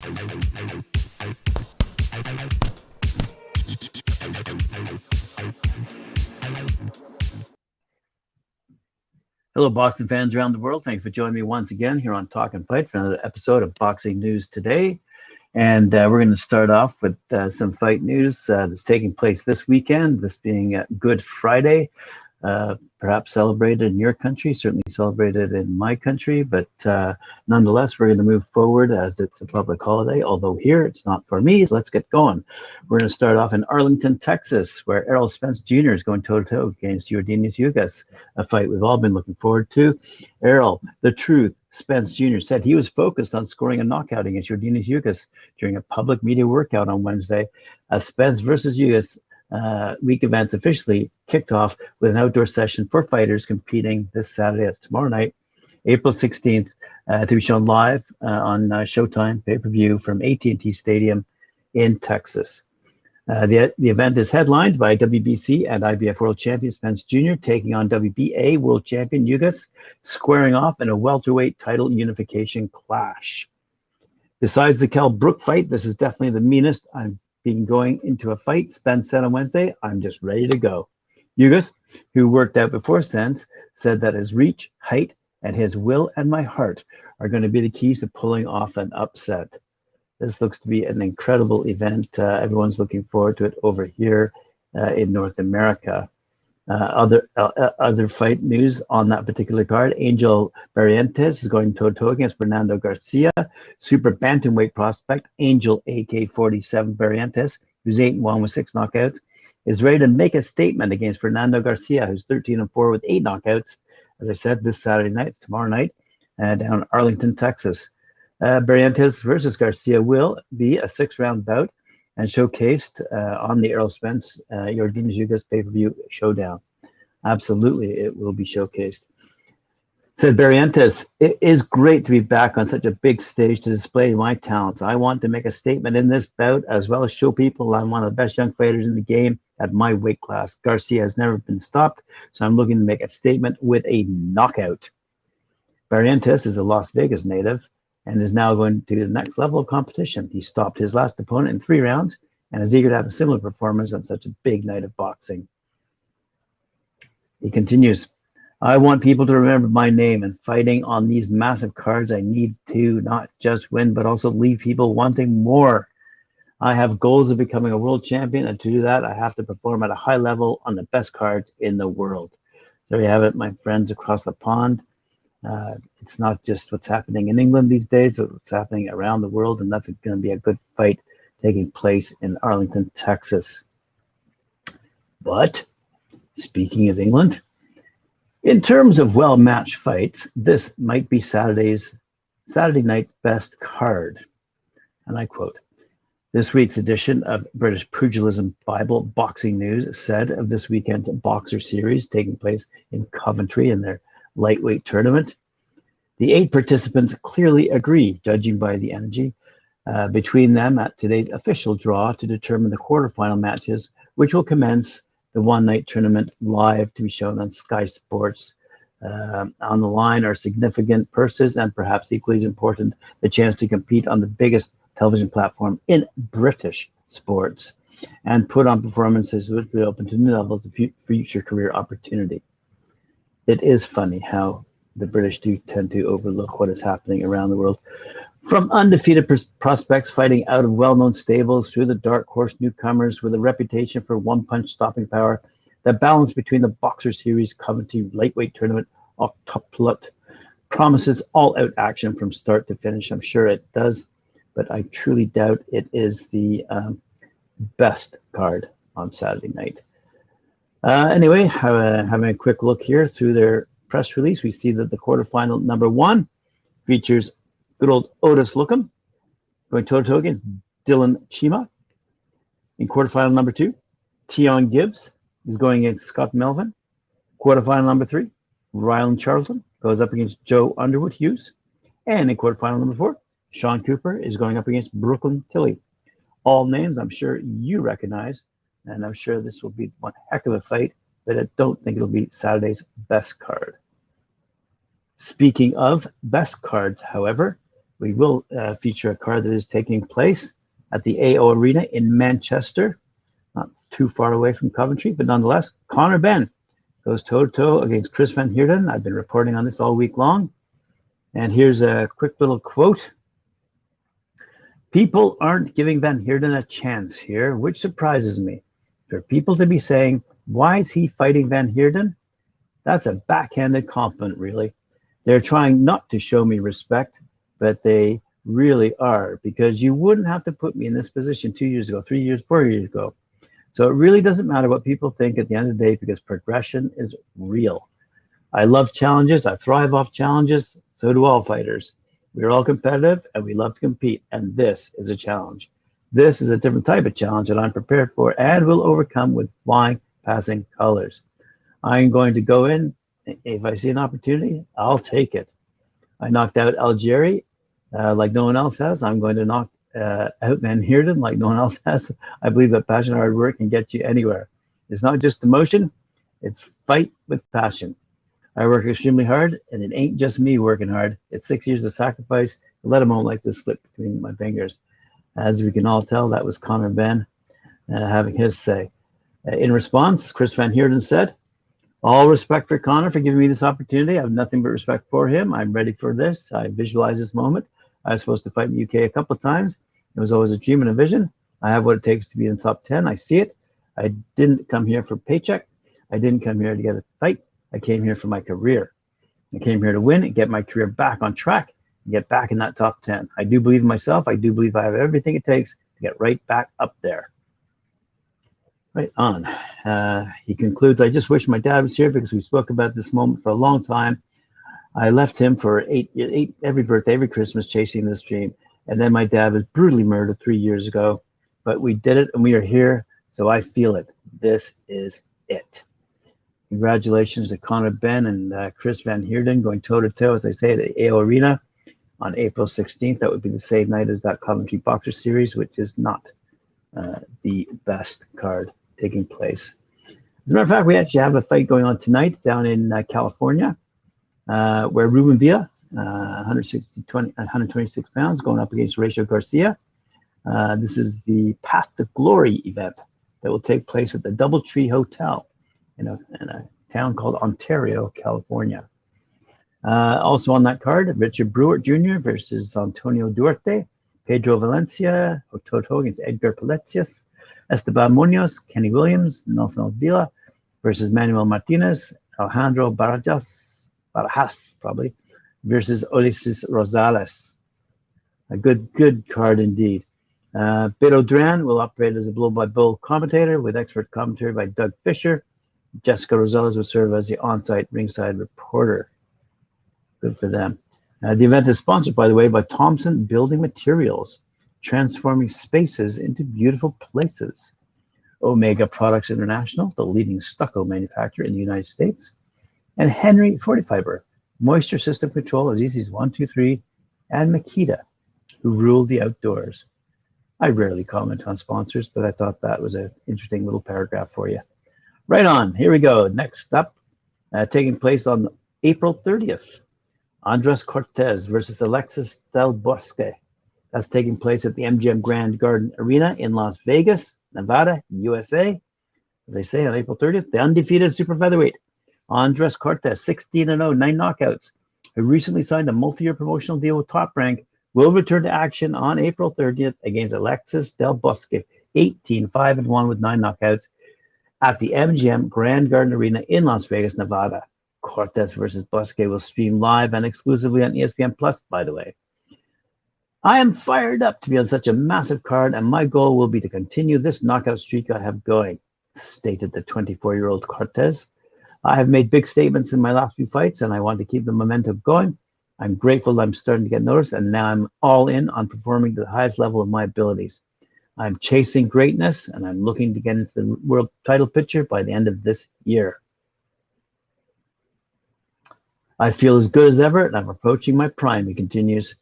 Hello, boxing fans around the world. Thanks for joining me once again here on Talk and Fight for another episode of Boxing News Today. And we're going to start off with some fight news that's taking place this weekend, this being Good Friday. Perhaps celebrated in your country, certainly celebrated in my country, but nonetheless, we're going to move forward as it's a public holiday, although here it's not for me. Let's get going. We're going to start off in Arlington, Texas, where Errol Spence Jr. is going toe-to-toe against Yordenis Ugas, a fight we've all been looking forward to. Errol, the truth, Spence Jr. said he was focused on scoring a knockout against Yordenis Ugas during a public media workout on Wednesday. Spence versus Ugas week event officially kicked off with an outdoor session for fighters competing this Saturday. That's tomorrow night, April 16th, to be shown live on Showtime pay-per-view from AT&T Stadium in Texas. The event is headlined by WBC and IBF World Champion Spence Jr. taking on WBA World Champion Ugas, squaring off in a welterweight title unification clash. Besides the Kell Brook fight, this is definitely the meanest I've been going into a fight, Spence said on Wednesday. I'm just ready to go. Ugas, who worked out before Spence, said that his reach, height, and his will and my heart are going to be the keys to pulling off an upset. This looks to be an incredible event. Everyone's looking forward to it over here in North America. Other fight news on that particular card: Angel Barrientos is going toe-to-toe against Fernando Garcia. Super bantamweight prospect Angel AK-47 Barrientos, who's 8-1 with 6 knockouts, is ready to make a statement against Fernando Garcia, who's 13-4 with 8 knockouts. As I said, this Saturday night, it's tomorrow night, down in Arlington, Texas. Barrientos versus Garcia will be a 6-round bout and showcased on the Errol Spence Yordenis Ugas pay-per-view showdown. Absolutely, it will be showcased. Said Barrientos, it is great to be back on such a big stage to display my talents. I want to make a statement in this bout as well as show people I'm one of the best young fighters in the game at my weight class. Garcia has never been stopped, so I'm looking to make a statement with a knockout. Barrientos is a Las Vegas native and is now going to the next level of competition. He stopped his last opponent in 3 rounds and is eager to have a similar performance on such a big night of boxing. He continues, I want people to remember my name, and fighting on these massive cards, I need to not just win, but also leave people wanting more. I have goals of becoming a world champion, and to do that, I have to perform at a high level on the best cards in the world. There you have it, my friends across the pond. It's not just what's happening in England these days, but what's happening around the world, and that's going to be a good fight taking place in Arlington, Texas. But speaking of England, in terms of well-matched fights, this might be Saturday night's best card. And I quote, this week's edition of British Pugilism Bible Boxing News said of this weekend's Boxer Series taking place in Coventry in their lightweight tournament, the 8 participants clearly agree, judging by the energy between them at today's official draw to determine the quarterfinal matches, which will commence the one-night tournament live to be shown on Sky Sports. On the line are significant purses and perhaps equally as important, the chance to compete on the biggest television platform in British sports and put on performances which will open to new levels of future career opportunity. It is funny how the British do tend to overlook what is happening around the world. From undefeated prospects fighting out of well-known stables through the dark horse newcomers with a reputation for one-punch stopping power, the balance between the Boxer Series Coventry lightweight tournament octuplet promises all-out action from start to finish. I'm sure it does, but I truly doubt it is the best card on Saturday night. Anyway, having a quick look here through their press release, we see that the quarterfinal number 1 features good old Otis Lookham going toe-to-toe against Dylan Chima. In quarterfinal number 2, Tion Gibbs is going against Scott Melvin. Quarterfinal number 3, Rylan Charlton goes up against Joe Underwood Hughes. And in quarterfinal number 4, Sean Cooper is going up against Brooklyn Tilley. All names I'm sure you recognize, and I'm sure this will be one heck of a fight, but I don't think it'll be Saturday's best card. Speaking of best cards, however, we will feature a card that is taking place at the AO Arena in Manchester, not too far away from Coventry, but nonetheless, Conor Benn goes toe-to-toe against Chris Van Heerden. I've been reporting on this all week long. And here's a quick little quote. People aren't giving Van Heerden a chance here, which surprises me. For people to be saying, why is he fighting Van Heerden? That's a backhanded compliment, really. They're trying not to show me respect, but they really are, because you wouldn't have to put me in this position 2 years ago, 3 years, 4 years ago. So it really doesn't matter what people think at the end of the day, because progression is real. I love challenges. I thrive off challenges. So do all fighters. We're all competitive and we love to compete. And this is a challenge. This is a different type of challenge that I'm prepared for and will overcome with flying, passing colors. I'm going to go in. If I see an opportunity, I'll take it. I knocked out Algieri like no one else has. I'm going to knock out Van Heerden like no one else has. I believe that passion and hard work can get you anywhere. It's not just emotion, it's fight with passion. I work extremely hard, and it ain't just me working hard. It's 6 years of sacrifice to let a moment like this slip between my fingers. As we can all tell, that was Conor Benn having his say. In response, Chris Van Heerden said, all respect for Conor for giving me this opportunity. I have nothing but respect for him. I'm ready for this. I visualize this moment. I was supposed to fight in the UK a couple of times. It was always a dream and a vision. I have what it takes to be in the top 10. I see it. I didn't come here for a paycheck. I didn't come here to get a fight. I came here for my career. I came here to win and get my career back on track and get back in that top 10. I do believe in myself. I do believe I have everything it takes to get right back up there. Right on. He concludes, I just wish my dad was here because we spoke about this moment for a long time. I left him for every birthday, every Christmas, chasing this dream. And then my dad was brutally murdered 3 years ago. But we did it and we are here. So I feel it. This is it. Congratulations to Conor Benn and Chris Van Heerden going toe-to-toe, as I say, at the AO Arena on April 16th. That would be the same night as that Coventry Boxer Series, which is not the best card taking place. As a matter of fact, we actually have a fight going on tonight down in California, where Ruben Villa, 126 pounds, going up against Horatio Garcia. This is the Path to Glory event that will take place at the Doubletree Hotel in a town called Ontario, California. Also on that card, Richard Brewer Jr. versus Antonio Duarte, Pedro Valencia, Ototo against Edgar Palencios, Esteban Munoz, Kenny Williams, Nelson Villa versus Manuel Martinez, Alejandro Barajas probably, versus Ulises Rosales. A good card indeed. Beto Duran will operate as a blow-by-blow commentator with expert commentary by Doug Fisher. Jessica Rosales will serve as the on-site ringside reporter. Good for them. The event is sponsored, by the way, by Thompson Building Materials, transforming spaces into beautiful places. Omega Products International, the leading stucco manufacturer in the United States. And Henry Fortifiber, moisture system control as easy as 1, 2, 3. And Makita, who ruled the outdoors. I rarely comment on sponsors, but I thought that was an interesting little paragraph for you. Right on, here we go. Next up, taking place on April 30th, Andres Cortez versus Alexis Del Bosque. That's taking place at the MGM Grand Garden Arena in Las Vegas, Nevada, USA. As I say, on April 30th, the undefeated super featherweight, Andres Cortez, 16-0, 9 knockouts, who recently signed a multi-year promotional deal with Top Rank, will return to action on April 30th against Alexis Del Bosque, 18-5-1 with 9 knockouts, at the MGM Grand Garden Arena in Las Vegas, Nevada. Cortez versus Bosque will stream live and exclusively on ESPN Plus, by the way. I am fired up to be on such a massive card, and my goal will be to continue this knockout streak I have going, stated the 24-year-old Cortez. I have made big statements in my last few fights, and I want to keep the momentum going. I'm grateful that I'm starting to get noticed, and now I'm all in on performing to the highest level of my abilities. I'm chasing greatness, and I'm looking to get into the world title picture by the end of this year. I feel as good as ever, and I'm approaching my prime, he continues.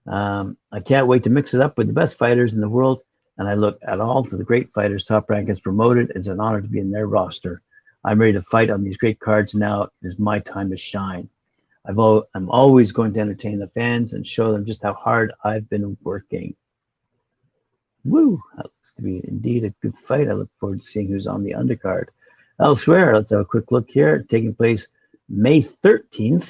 I can't wait to mix it up with the best fighters in the world, and I look at all of the great fighters Top Rank has promoted. It's an honor to be in their roster. I'm ready to fight on these great cards now. It is my time to shine. I'm always going to entertain the fans and show them just how hard I've been working. Woo! That looks to be indeed a good fight. I look forward to seeing who's on the undercard. Elsewhere, let's have a quick look here. Taking place May 13th,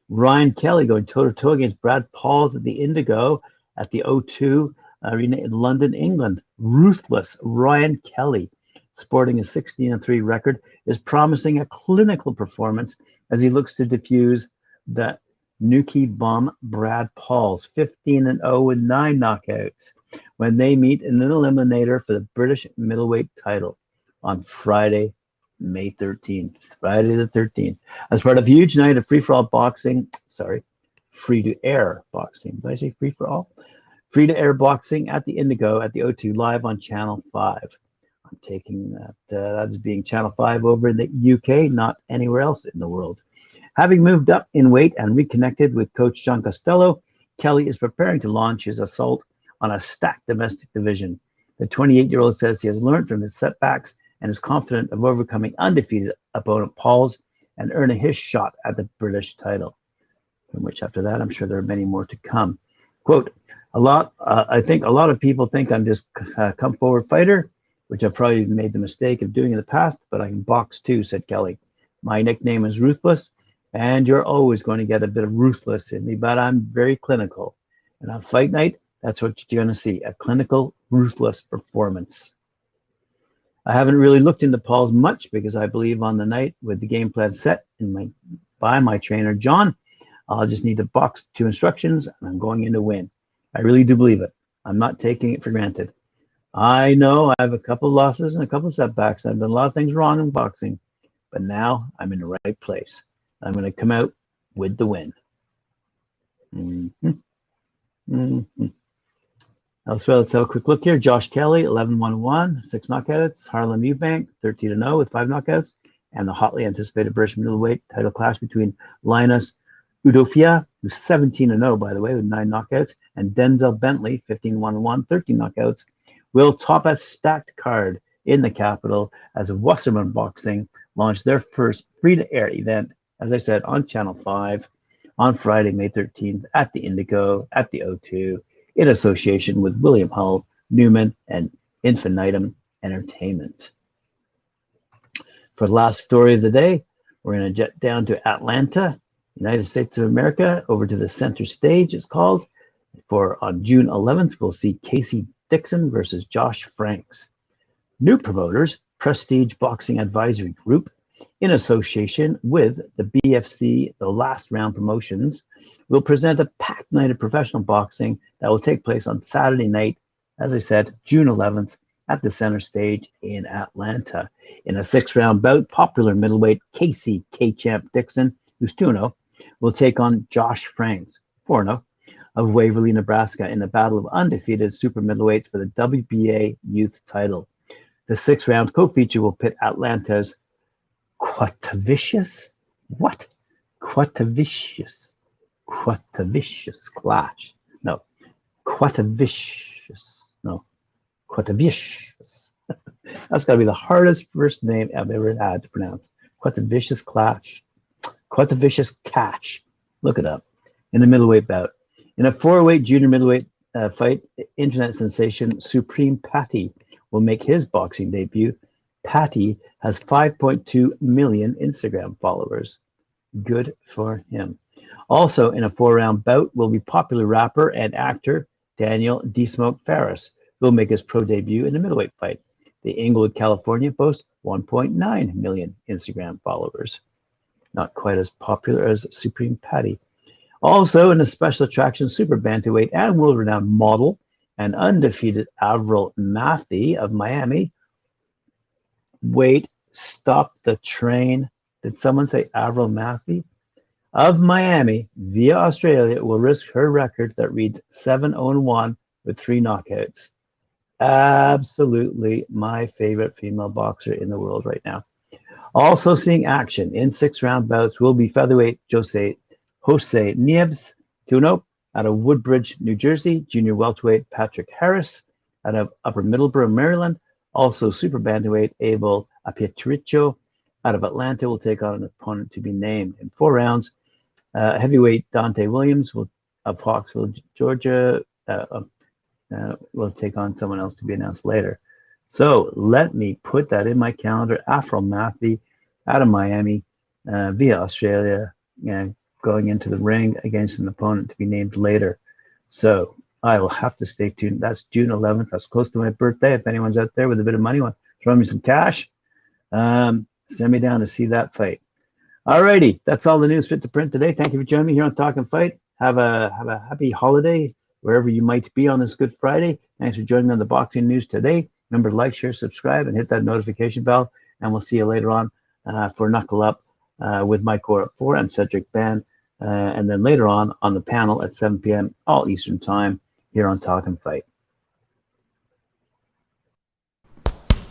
Ryan Kelly going toe-to-toe against Brad Pauls at the Indigo at the O2 Arena in London, England. Ruthless Ryan Kelly, sporting a 16-3 record, is promising a clinical performance as he looks to defuse the Nuki bomb Brad Pauls, 15-0 with 9 knockouts, when they meet in an eliminator for the British middleweight title on Friday, May 13th. Friday the 13th. As part of a huge night of free-for-all boxing, free-to-air boxing. Did I say free-for-all? Free-to-air boxing at the Indigo at the O2 live on Channel 5. I'm taking that is being Channel 5 over in the UK, not anywhere else in the world. Having moved up in weight and reconnected with coach John Costello, Kelly is preparing to launch his assault on a stacked domestic division. The 28-year-old says he has learned from his setbacks and is confident of overcoming undefeated opponent Pauls and earning his shot at the British title. From which after that, I'm sure there are many more to come. Quote, I think a lot of people think I'm just a come forward fighter, which I've probably made the mistake of doing in the past, but I can box too, said Kelly. My nickname is Ruthless, and you're always going to get a bit of ruthless in me, but I'm very clinical. And on fight night, that's what you're going to see, a clinical, ruthless performance. I haven't really looked into Pauls much because I believe on the night with the game plan set by my trainer, John, I'll just need to box 2 instructions and I'm going in to win. I really do believe it. I'm not taking it for granted. I know I have a couple of losses and a couple of setbacks. I've done a lot of things wrong in boxing, but now I'm in the right place. I'm going to come out with the win. Elsewhere, let's have a quick look here. Josh Kelly, 11-1-1, 6 knockouts. Harlem Eubank, 13-0 with 5 knockouts. And the hotly anticipated British middleweight title clash between Linus Udofia, who's 17-0, by the way, with 9 knockouts, and Denzel Bentley, 15-1-1, 13 knockouts, will top a stacked card in the capital as Wasserman Boxing launched their first free-to-air event, as I said, on Channel 5 on Friday, May 13th at the Indigo at the O2 in association with William Hull, Newman, and Infinitum Entertainment. For the last story of the day, we're going to jet down to Atlanta, United States of America, over to the center stage, it's called. On June 11th, we'll see Casey Dixon versus Josh Franks. New promoters, Prestige Boxing Advisory Group, in association with the BFC, the Last Round Promotions, will present a packed night of professional boxing that will take place on Saturday night, as I said, June 11th, at the center stage in Atlanta. In a 6-round bout, popular middleweight Casey K-Champ Dixon, who's 2-0, will take on Josh Franks, 4-0, of Waverly, Nebraska, in the battle of undefeated super middleweights for the WBA youth title. The 6-round co-feature will pit Atlanta's Quatavicious Clash. No, Quatavicious. No, Quatavicious. That's got to be the hardest first name I've ever had to pronounce. Quatavicious Clash. Quatavicious Catch. Look it up. In the middleweight bout. In a 4-weight junior middleweight fight, internet sensation Supreme Patty will make his boxing debut. Patty has 5.2 million Instagram followers. Good for him. Also in a 4-round bout will be popular rapper and actor Daniel D-Smoke Ferris, who will make his pro debut in the middleweight fight. The Inglewood, California boasts 1.9 million Instagram followers. Not quite as popular as Supreme Patty. Also in a special attraction, super bantamweight and world-renowned model and undefeated Avril Mathie of Miami. Wait, stop the train. Did someone say Avril Mathie? Of Miami, via Australia, will risk her record that reads 7-0-1 with 3 knockouts. Absolutely my favorite female boxer in the world right now. Also seeing action in 6-round bouts will be featherweight Jose Nieves, 2-0, out of Woodbridge, New Jersey. Junior welterweight Patrick Harris out of Upper Middleborough, Maryland. Also super bantamweight Abel Apietricho out of Atlanta will take on an opponent to be named. In 4 rounds, Heavyweight Dante Williams of Hawksville, Georgia, will take on someone else to be announced later. So let me put that in my calendar. Avril Mathie out of Miami via Australia, going into the ring against an opponent to be named later. So I will have to stay tuned. That's June 11th. That's close to my birthday. If anyone's out there with a bit of money, want to throw me some cash, send me down to see that fight. Alrighty, that's all the news fit to print today. Thank you for joining me here on Talkin' Fight. Have a happy holiday wherever you might be on this Good Friday. Thanks for joining me on the boxing news today. Remember to like, share, subscribe, and hit that notification bell. And we'll see you later on for Knuckle Up with Mike Orr at 4 and Cedric Ban. And then later on the panel at 7 p.m. all Eastern time here on Talkin' Fight.